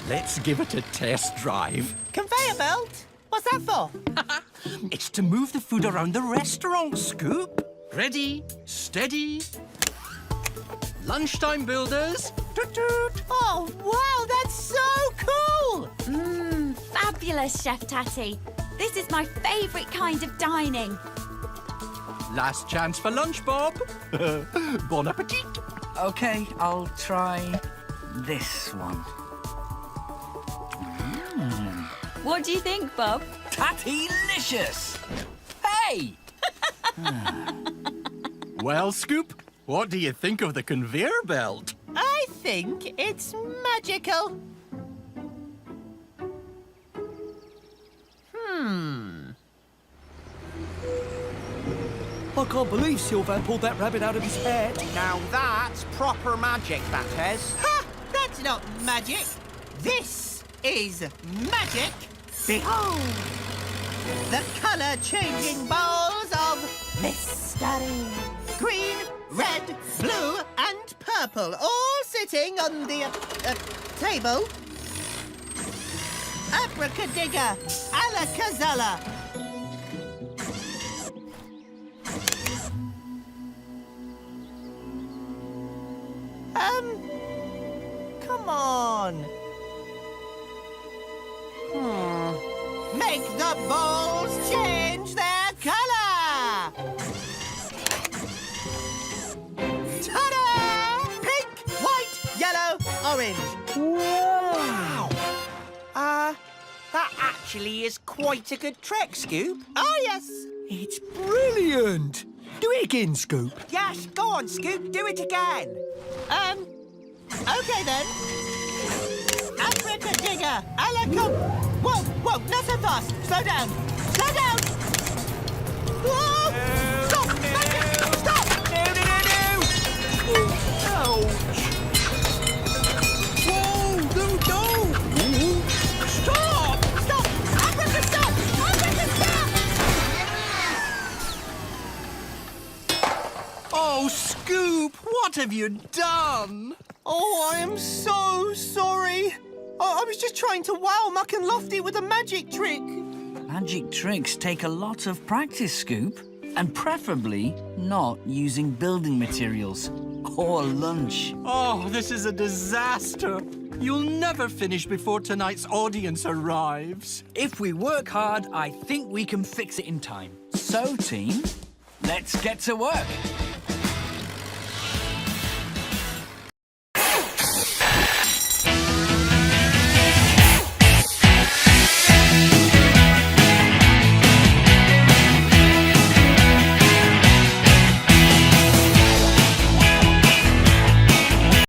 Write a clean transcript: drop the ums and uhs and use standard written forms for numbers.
Let's give it a test drive. Conveyor belt? What's that for? It's to move the food around the restaurant, Scoop. Ready, steady. Lunchtime, builders. Toot toot. Oh, wow, that's so cool! Fabulous, Chef Tatty. This is my favourite kind of dining. Last chance for lunch, Bob. Bon appetit. OK, I'll try this one. What do you think, Bob? Tattylicious! Hey! Well, Scoop, what do you think of the conveyor belt? I think it's magical. I can't believe Sylvan pulled that rabbit out of his head. Now that's proper magic, that is. Ha! That's not magic. This is magic. Behold! The colour-changing bowls of mystery. Green, red, blue and purple, all sitting on the table. Abracadabra, alakazala. Come on. Make the bowls change their colour! Ta-da! Pink, white, yellow, orange. Wow! That actually is quite a good trick, Scoop. Oh, yes. It's brilliant. Do it again, Scoop. Yes, go on, Scoop, do it again. Okay then. Abracadabra, Whoa, not so fast. Slow down. Slow down. Whoa! Stop! Stop! Ouch. Whoa, no! Stop! Stop! Abracadabra! Oh, Scoop, what have you done? Oh, I am so sorry. I was just trying to wow Muck and Lofty with a magic trick. Magic tricks take a lot of practice, Scoop. And preferably not using building materials or lunch. Oh, this is a disaster. You'll never finish before tonight's audience arrives. If we work hard, I think we can fix it in time. So, team, let's get to work.